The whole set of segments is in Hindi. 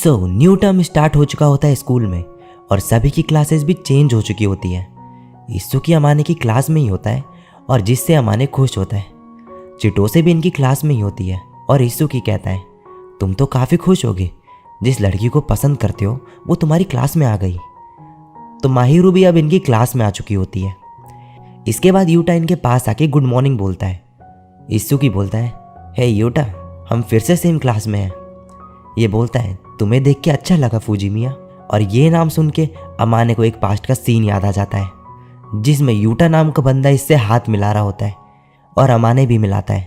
न्यू टर्म स्टार्ट हो चुका होता है स्कूल में और सभी की क्लासेस भी चेंज हो चुकी होती है। ईसु की अमाने की क्लास में ही होता है और जिससे अमाने खुश होता है। चिटोसे भी इनकी क्लास में ही होती है और ईसु की कहता है, तुम तो काफ़ी खुश होगे, जिस लड़की को पसंद करते हो वो तुम्हारी क्लास में आ गई। तो माहिरू भी अब इनकी क्लास में आ चुकी होती है। इसके बाद यूटा इनके पास आके गुड मॉर्निंग बोलता है। ईसु की बोलता है, हे यूटा, हम फिर से सेम क्लास में हैं। ये बोलता है, तुम्हें देख के अच्छा लगा फूजी मिया। और ये नाम सुन के अमाने को एक पास्ट का सीन याद आ जाता है जिसमें यूटा नाम का बंदा इससे हाथ मिला रहा होता है और अमाने भी मिलाता है।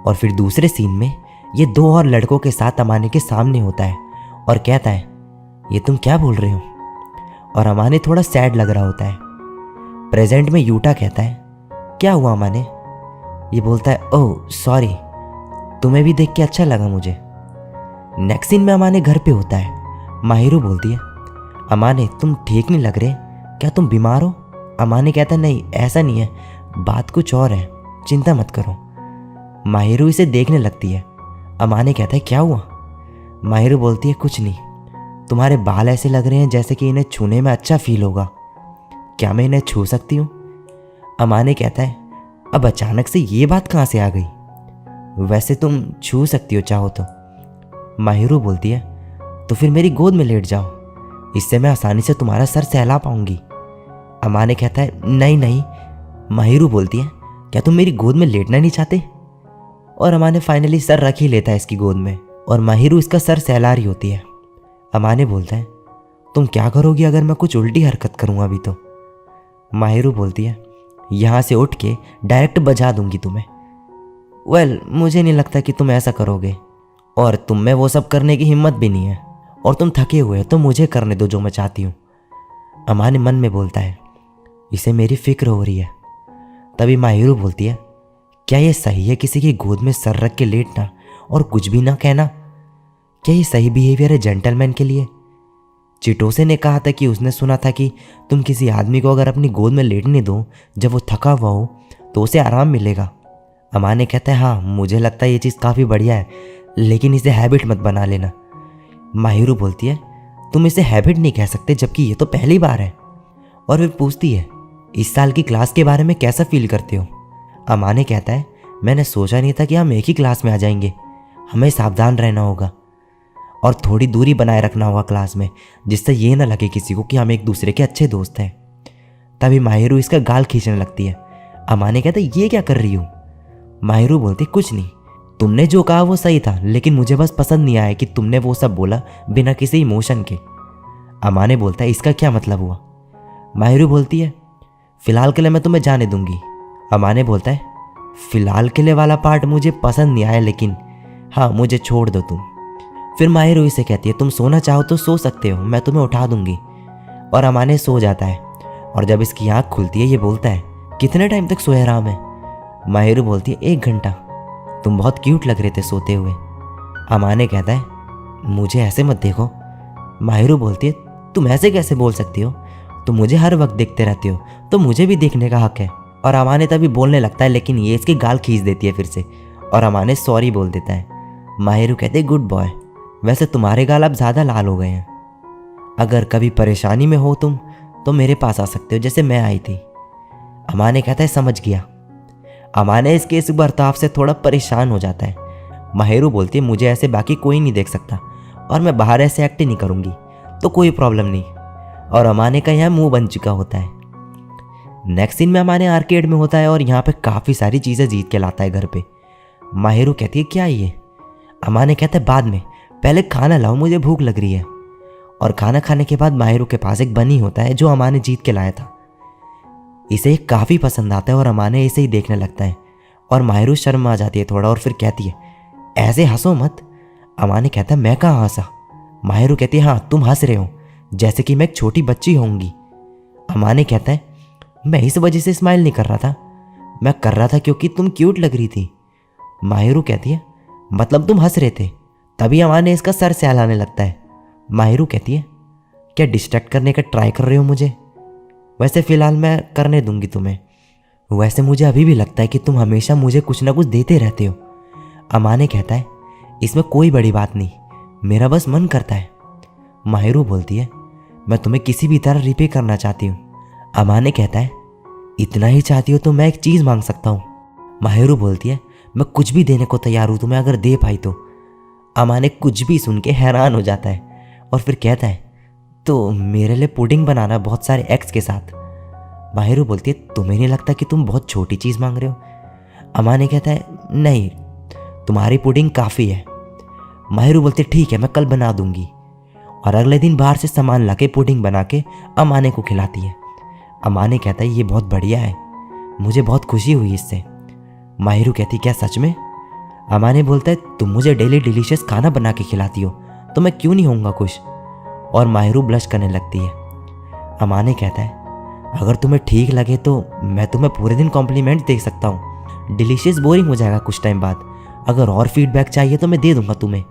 और फिर दूसरे सीन में ये दो और लड़कों के साथ अमाने के सामने होता है और कहता है, ये तुम क्या बोल रहे हो? और अमाने थोड़ा सैड लग रहा होता है। प्रेजेंट में यूटा कहता है, क्या हुआ अमाने? ये बोलता है, ओह सॉरी, तुम्हें भी देख के अच्छा लगा मुझे। नेक्स्ट सीन में अमाने घर पे होता है। माहिरू बोलती है, अमाने तुम ठीक नहीं लग रहे, क्या तुम बीमार हो? अमाने कहता है, नहीं ऐसा नहीं है, बात कुछ और है, चिंता मत करो। माहिरू इसे देखने लगती है। अमाने कहता है, क्या हुआ? माहिरू बोलती है, कुछ नहीं, तुम्हारे बाल ऐसे लग रहे हैं जैसे कि इन्हें छूने में अच्छा फील होगा, क्या मैं इन्हें छू सकती हूँ? अमाने कहता है, अब अचानक से ये बात कहाँ से आ गई? वैसे तुम छू सकती हो चाहो तो। माहिरू बोलती है, तो फिर मेरी गोद में लेट जाओ, इससे मैं आसानी से तुम्हारा सर सहला पाऊंगी। अमाने कहता है, नहीं नहीं। माहिरू बोलती है, क्या तुम मेरी गोद में लेटना नहीं चाहते? और अमाने फाइनली सर रख ही लेता है इसकी गोद में और माहिरू इसका सर सहला रही होती है। अमाने बोलता है, तुम क्या करोगी अगर मैं कुछ उल्टी हरकत करूँगा अभी तो? माहिरू बोलती है, यहाँ से उठ के डायरेक्ट बजा दूंगी तुम्हें। वेल, मुझे नहीं लगता कि तुम ऐसा करोगे और तुम में वो सब करने की हिम्मत भी नहीं है और तुम थके हुए हो तो मुझे करने दो जो मैं चाहती हूँ। अमाने मन में बोलता है, इसे मेरी फिक्र हो रही है। तभी माहिरू बोलती है, क्या ये सही है किसी की गोद में सर रख के लेटना और कुछ भी ना कहना? क्या ये सही बिहेवियर है जेंटलमैन के लिए? चिटोसे ने कहा था कि उसने सुना था कि तुम किसी आदमी को अगर अपनी गोद में लेटने दो जब वो थका हुआ हो तो उसे आराम मिलेगा। अमाने कहता है, हाँ मुझे लगता है ये चीज़ काफ़ी बढ़िया है, लेकिन इसे हैबिट मत बना लेना। माहिरू बोलती है, तुम इसे हैबिट नहीं कह सकते जबकि ये तो पहली बार है। और फिर पूछती है, इस साल की क्लास के बारे में कैसा फील करते हो? अमाने कहता है, मैंने सोचा नहीं था कि हम एक ही क्लास में आ जाएंगे, हमें सावधान रहना होगा और थोड़ी दूरी बनाए रखना होगा क्लास में, जिससे ये ना लगे किसी को कि हम एक दूसरे के अच्छे दोस्त हैं। तभी माहिरू इसका गाल खींचने लगती है। अमाने कहता है, ये क्या कर रही हो? माहिरू बोलती, कुछ नहीं, तुमने जो कहा वो सही था, लेकिन मुझे बस पसंद नहीं आया कि तुमने वो सब बोला बिना किसी इमोशन के। अमाने बोलता है, इसका क्या मतलब हुआ? माहिरू बोलती है, फिलहाल के लिए मैं तुम्हें जाने दूंगी। अमाने बोलता है, फिलहाल के लिए वाला पार्ट मुझे पसंद नहीं आया, लेकिन हाँ मुझे छोड़ दो तुम। फिर माहिरू इसे कहती है, तुम सोना चाहो तो सो सकते हो, मैं तुम्हें उठा दूंगी। और अमाने सो जाता है और जब इसकी आँख खुलती है ये बोलता है, कितने टाइम तक सोए रहा मैं? माहिरू बोलती है, 1 घंटा, तुम बहुत क्यूट लग रहे थे सोते हुए। अमाने कहता है, मुझे ऐसे मत देखो। माहिरू बोलती है, तुम ऐसे कैसे बोल सकती हो? तुम मुझे हर वक्त देखते रहते हो, तो मुझे भी देखने का हक है। और अमाने तभी बोलने लगता है, लेकिन ये इसकी गाल खींच देती है फिर से और अमाने सॉरी बोल देता है। माहिरू कहते हैं, गुड बॉय, वैसे तुम्हारे गाल अब ज़्यादा लाल हो गए हैं, अगर कभी परेशानी में हो तुम तो मेरे पास आ सकते हो जैसे मैं आई थी। अमाने कहता है, समझ गया। अमाने इसके इस बर्ताव से थोड़ा परेशान हो जाता है। माहिरू बोलती है, मुझे ऐसे बाकी कोई नहीं देख सकता और मैं बाहर ऐसे एक्ट नहीं करूँगी, तो कोई प्रॉब्लम नहीं। और अमाने का यहाँ मुंह बन चुका होता है। नेक्स्ट सीन में अमाने आर्केड में होता है और यहाँ पे काफ़ी सारी चीज़ें जीत के लाता है घर पे। माहिरू कहती है, क्या ये? अमाने कहता है, बाद में, पहले खाना लाओ, मुझे भूख लग रही है। और खाना खाने के बाद माहिरू के पास एक बनी होता है जो अमाने जीत के लाया था। इसे काफ़ी पसंद आता है और अमाने इसे ही देखने लगता है और माहिरू शर्म आ जाती है थोड़ा और फिर कहती है, ऐसे हंसो मत। अमाने कहता है, मैं कहाँ हंसा? माहिरू कहती है, हाँ तुम हंस रहे हो जैसे कि मैं एक छोटी बच्ची होंगी। अमाने कहता है, मैं इस वजह से स्माइल नहीं कर रहा था, मैं कर रहा था क्योंकि तुम क्यूट लग रही थी। माहिरू कहती है, मतलब तुम हंस रहे थे? तभी अमाने इसका सर सहलाने लगता है। माहिरू कहती है, क्या डिस्ट्रैक्ट करने का ट्राई कर रहे हो मुझे? वैसे फ़िलहाल मैं करने दूंगी तुम्हें, वैसे मुझे अभी भी लगता है कि तुम हमेशा मुझे कुछ ना कुछ देते रहते हो। अमाने कहता है, इसमें कोई बड़ी बात नहीं, मेरा बस मन करता है। माहिरू बोलती है, मैं तुम्हें किसी भी तरह रिपे करना चाहती हूँ। अमाने कहता है, इतना ही चाहती हो तो मैं एक चीज़ मांग सकता हूँ। माहिरू बोलती है, मैं कुछ भी देने को तैयार हूँ तुम्हें, अगर दे पाई तो। अमाने कुछ भी सुन के हैरान हो जाता है और फिर कहता है, तो मेरे लिए पुडिंग बनाना बहुत सारे एग्स के साथ। माहिरू बोलती है, तुम्हें नहीं लगता कि तुम बहुत छोटी चीज़ मांग रहे हो? अमाने कहता है, नहीं, तुम्हारी पुडिंग काफ़ी है। माहिरू बोलती है, ठीक है, मैं कल बना दूंगी। और अगले दिन बाहर से सामान लाके पुडिंग बना के अमाने को खिलाती है। अमाने कहता है, ये बहुत बढ़िया है, मुझे बहुत खुशी हुई इससे। माहिरू कहती, क्या सच में? अमाने बोलता है, तुम मुझे डेली डिलीशियस खाना बना के खिलाती हो तो मैं क्यों नहीं होऊंगा खुश। और माहिरू ब्लश करने लगती है। अमाने कहता है, अगर तुम्हें ठीक लगे तो मैं तुम्हें पूरे दिन कॉम्प्लीमेंट दे सकता हूँ। डिलीशियस बोरिंग हो जाएगा कुछ टाइम बाद। अगर और फीडबैक चाहिए तो मैं दे दूंगा तुम्हें।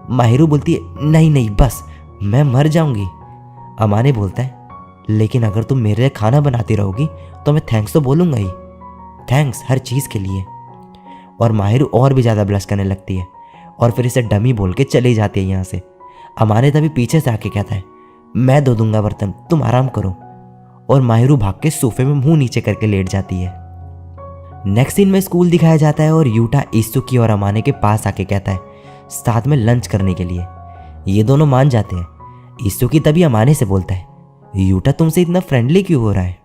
माहिरू बोलती है, नहीं नहीं, बस मैं मर जाऊंगी। अमाने बोलता है, लेकिन अगर तुम मेरे लिए खाना बनाती रहोगी तो मैं थैंक्स तो बोलूँगा ही। थैंक्स हर चीज़ के लिए। और माहिरू और भी ज़्यादा ब्लश करने लगती है और फिर इसे डमी बोल के चली जाती है यहाँ से। अमाने तभी पीछे से आके कहता है, मैं धो दूंगा बर्तन, तुम आराम करो। और माहिरू भाग के सोफे में मुंह नीचे करके लेट जाती है। नेक्स्ट सीन में स्कूल दिखाया जाता है और यूटा इत्सुकी और अमाने के पास आके कहता है, साथ में लंच करने के लिए। ये दोनों मान जाते हैं। इत्सुकी तभी अमाने से बोलता है, यूटा तुमसे इतना फ्रेंडली क्यों हो रहा है?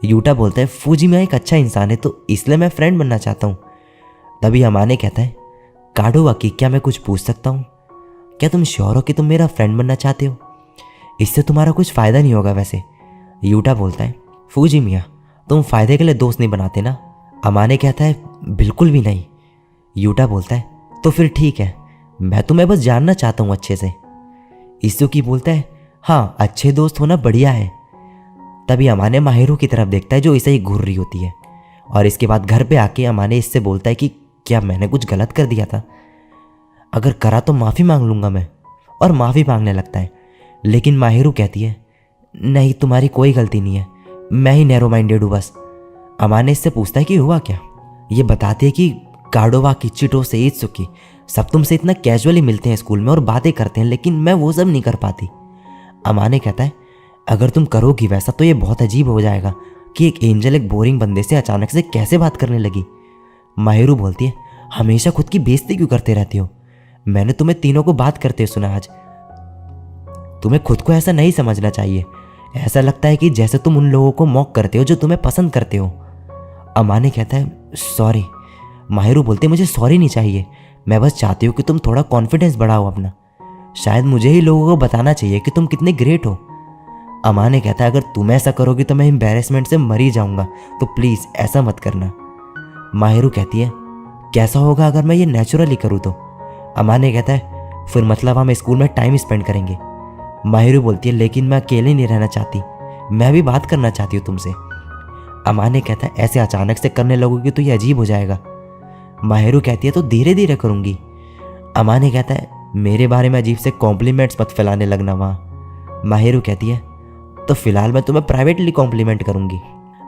यूटा बोलता है, फुजिमिया एक अच्छा इंसान है तो इसलिए मैं फ्रेंड बनना चाहता हूँ। तभी अमाने कहता है, काडोवाकी, क्या मैं कुछ पूछ सकता हूँ? क्या तुम श्योर हो कि तुम मेरा फ्रेंड बनना चाहते हो? इससे तुम्हारा कुछ फ़ायदा नहीं होगा वैसे। यूटा बोलता है, फुजिमिया, तुम फ़ायदे के लिए दोस्त नहीं बनाते ना? अमाने कहता है, बिल्कुल भी नहीं। यूटा बोलता है, तो फिर ठीक है, मैं तुम्हें बस जानना चाहता हूँ अच्छे से। इत्सुकी बोलता है, हाँ, अच्छे दोस्त होना बढ़िया है। तभी अमाने माहिरू की तरफ देखता है जो इसे ही घूर रही होती है। और इसके बाद घर पे आके अमाने इससे बोलता है कि क्या मैंने कुछ गलत कर दिया था? अगर करा तो माफ़ी मांग लूँगा मैं। और माफ़ी मांगने लगता है। लेकिन माहिरू कहती है, नहीं, तुम्हारी कोई गलती नहीं है, मैं ही नैरो माइंडेड हूँ बस। अमाने इससे पूछता है कि हुआ क्या? ये बताती है कि काडोवाकी, चिटोसे, इत्सुकी सब तुमसे इतना कैजुअली मिलते हैं स्कूल में और बातें करते हैं, लेकिन मैं वो सब नहीं कर पाती। अमाने कहता है, अगर तुम करोगी वैसा तो ये बहुत अजीब हो जाएगा कि एक एंजल एक बोरिंग बंदे से अचानक से कैसे बात करने लगी। माहिरू बोलती है, हमेशा खुद की बेइज्जती क्यों करते रहती हो? मैंने तुम्हें तीनों को बात करते सुना आज। तुम्हें खुद को ऐसा नहीं समझना चाहिए। ऐसा लगता है कि जैसे तुम उन लोगों को मॉक करते हो जो तुम्हें पसंद करते हो। अमाने कहता है, सॉरी। माहिरू बोलते, मुझे सॉरी नहीं चाहिए, मैं बस चाहती हूँ कि तुम थोड़ा कॉन्फिडेंस बढ़ाओ अपना। शायद मुझे ही लोगों को बताना चाहिए कि तुम कितने ग्रेट हो। अमाने कहता है, अगर तुम ऐसा करोगी तो मैं एम्बैरेसमेंट से मर ही जाऊँगा, तो प्लीज़ ऐसा मत करना। माहिरू कहती है, कैसा होगा अगर मैं ये नेचुरली करूँ तो? अमाने कहता है, फिर मतलब हम स्कूल में टाइम स्पेंड करेंगे। माहिरू बोलती है, लेकिन मैं अकेले नहीं रहना चाहती, मैं भी बात करना चाहती हूँ तुमसे। अमाने कहता है, ऐसे अचानक से करने लगोगी तो ये अजीब हो जाएगा। माहिरू कहती है, तो धीरे धीरे करूँगी। अमाने कहता है, मेरे बारे में अजीब से कॉम्प्लीमेंट्स मत फैलाने लगना वहाँ। माहिरू कहती है, तो फिलहाल मैं तुम्हें प्राइवेटली कॉम्प्लीमेंट करूँगी।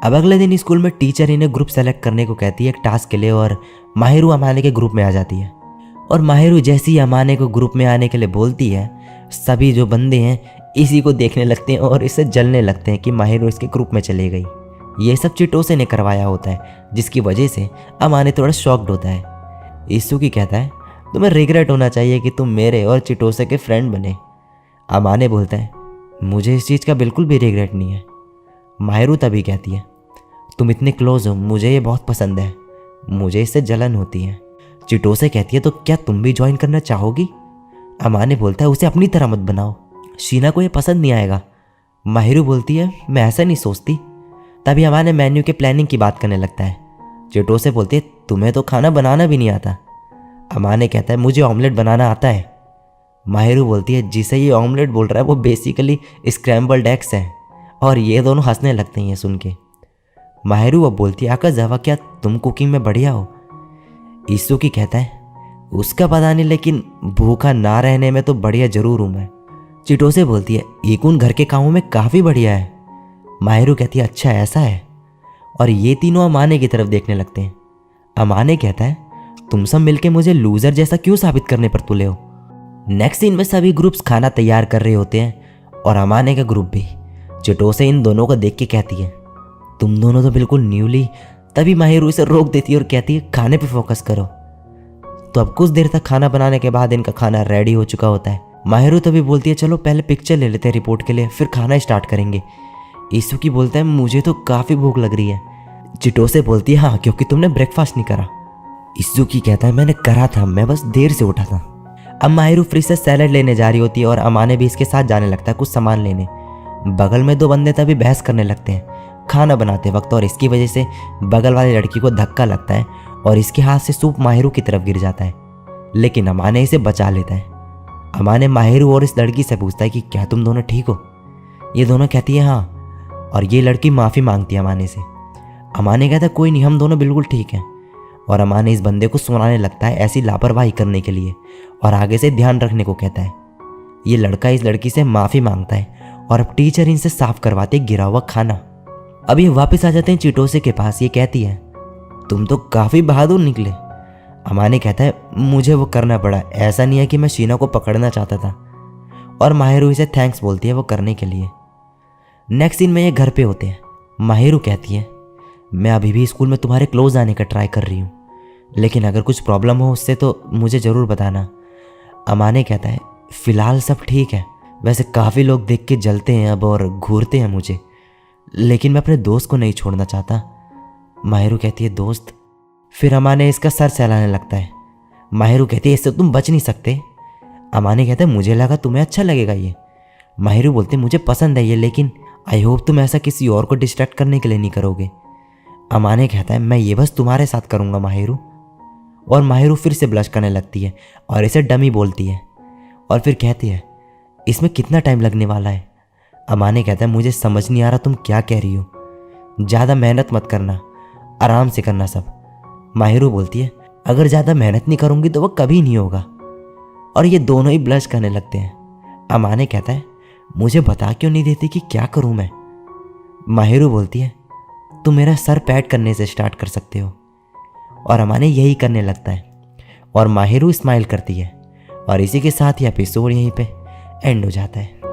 अब अगले दिन स्कूल में टीचर इन्हें ग्रुप सेलेक्ट करने को कहती है एक टास्क के लिए, और माहिरू अमाने के ग्रुप में आ जाती है। और माहिरू जैसे ही अमाने को ग्रुप में आने के लिए बोलती है, सभी जो बंदे हैं इसी को देखने लगते हैं और इससे जलने लगते हैं कि माहिरू इसके ग्रुप में चली गई। ये सब चिटोसे ने करवाया होता है, जिसकी वजह से अमाने थोड़ा शॉक्ड होता है। इत्सुकी कहता है, तुम्हें रिग्रेट होना चाहिए कि तुम मेरे और चिटोसे के फ्रेंड बने। अमाने बोलता है, मुझे इस चीज़ का बिल्कुल भी रिग्रेट नहीं है। माहिरू तभी कहती है, तुम इतने क्लोज हो, मुझे ये बहुत पसंद है, मुझे इससे जलन होती है। चिटोसे कहती है, तो क्या तुम भी ज्वाइन करना चाहोगी? अमाने बोलता है, उसे अपनी तरह मत बनाओ, शीना को ये पसंद नहीं आएगा। माहिरू बोलती है, मैं ऐसा नहीं सोचती। तभी अमाने मेन्यू के प्लानिंग की बात करने लगता है। चिटोसे बोलती है, तुम्हें तो खाना बनाना भी नहीं आता। अमाने कहता है, मुझे ऑमलेट बनाना आता है। माहिरू बोलती है, जिसे ये ऑमलेट बोल रहा है वो बेसिकली स्क्रैम्बल्ड एग्स है। और ये दोनों हंसने लगते हैं ये सुन के। माहिरू अब बोलती है, आकाजावा, क्या तुम कुकिंग में बढ़िया हो? इत्सुकी कहता है, उसका पता नहीं, लेकिन भूखा ना रहने में तो बढ़िया जरूर हूँ मैं। चिटोसे बोलती है, इकुन घर के कामों में काफ़ी बढ़िया है। माहिरू कहती है, अच्छा ऐसा है। और ये तीनों अमाने की तरफ देखने लगते हैं। अमाने कहता है, तुम सब मिलके मुझे लूज़र जैसा क्यों साबित करने पर तुले हो? नेक्स्ट सीन में सभी ग्रुप्स खाना तैयार कर रहे होते हैं और अमाने का ग्रुप भी। चिटोसे इन दोनों को देख के कहती है, तुम दोनों तो बिल्कुल न्यूली। तभी माहिरू इसे रोक देती है और कहती है, खाने पे फोकस करो। तो अब कुछ देर तक खाना बनाने के बाद इनका खाना रेडी हो चुका होता है। माहिरू तभी बोलती है, चलो पहले पिक्चर ले लेते हैं रिपोर्ट के लिए, फिर खाना स्टार्ट करेंगे। ईसुकी बोलता है, मुझे तो काफ़ी भूख लग रही है। चिटोसे बोलती है, हाँ क्योंकि तुमने ब्रेकफास्ट नहीं करा। ईसुकी कहता है, मैंने करा था, मैं बस देर से उठा था। अब माहिरू फ्रिज से सैलड लेने जा रही होती है और अमाने भी इसके साथ जाने लगता है कुछ सामान लेने। बगल में दो बंदे तभी बहस करने लगते हैं खाना बनाते वक्त, और इसकी वजह से बगल वाली लड़की को धक्का लगता है और इसके हाथ से सूप माहिरू की तरफ गिर जाता है, लेकिन अमाने इसे बचा लेता है। अमाने माहिरू और इस लड़की से पूछता है कि क्या तुम दोनों ठीक हो? ये दोनों कहती है हाँ, और ये लड़की माफ़ी मांगती है अमाने से। अमाने कहता है, कोई नहीं, हम दोनों बिल्कुल ठीक हैं। और अमाने इस बंदे को सुनाने लगता है ऐसी लापरवाही करने के लिए और आगे से ध्यान रखने को कहता है। ये लड़का इस लड़की से माफ़ी मांगता है और अब टीचर इनसे साफ करवाते गिरा हुआ खाना। अब ये वापस आ जाते हैं चिटोसे के पास। ये कहती है, तुम तो काफ़ी बहादुर निकले। अमाने कहता है, मुझे वो करना पड़ा, ऐसा नहीं है कि मैं शीना को पकड़ना चाहता था। और माहिरू इसे थैंक्स बोलती है वो करने के लिए। नेक्स्ट सीन में ये घर पे होते हैं। माहिरू कहती है, मैं अभी भी स्कूल में तुम्हारे क्लोज आने का ट्राई कर रही हूँ, लेकिन अगर कुछ प्रॉब्लम हो उससे तो मुझे ज़रूर बताना। अमाने कहता है, फ़िलहाल सब ठीक है, वैसे काफ़ी लोग देख के जलते हैं अब और घूरते हैं मुझे, लेकिन मैं अपने दोस्त को नहीं छोड़ना चाहता। माहिरू कहती है, दोस्त? फिर अमाने इसका सर सहलाने लगता है। माहिरू कहती है, इससे तुम बच नहीं सकते। अमाने कहता है, मुझे लगा तुम्हें अच्छा लगेगा ये। माहिरू बोलते, मुझे पसंद है ये, लेकिन आई होप तुम ऐसा किसी और को डिस्ट्रैक्ट करने के लिए नहीं करोगे। अमाने कहता है, मैं ये बस तुम्हारे साथ करूँगा माहिरू। और माहिरू फिर से ब्लश करने लगती है और इसे डमी बोलती है और फिर कहती है, इसमें कितना टाइम लगने वाला है? अमाने कहता है, मुझे समझ नहीं आ रहा तुम क्या कह रही हो, ज़्यादा मेहनत मत करना, आराम से करना सब। माहिरू बोलती है, अगर ज़्यादा मेहनत नहीं करूँगी तो वो कभी नहीं होगा। और ये दोनों ही ब्लश करने लगते हैं। अमाने कहता है, मुझे बता क्यों नहीं देती कि क्या करूँ मैं? माहिरू बोलती है, तुम मेरा सर पैट करने से स्टार्ट कर सकते हो। और अमाने यही करने लगता है और माहिरू स्माइल करती है। और इसी के साथ ही एपिसोड यहीं पे एंड हो जाता है।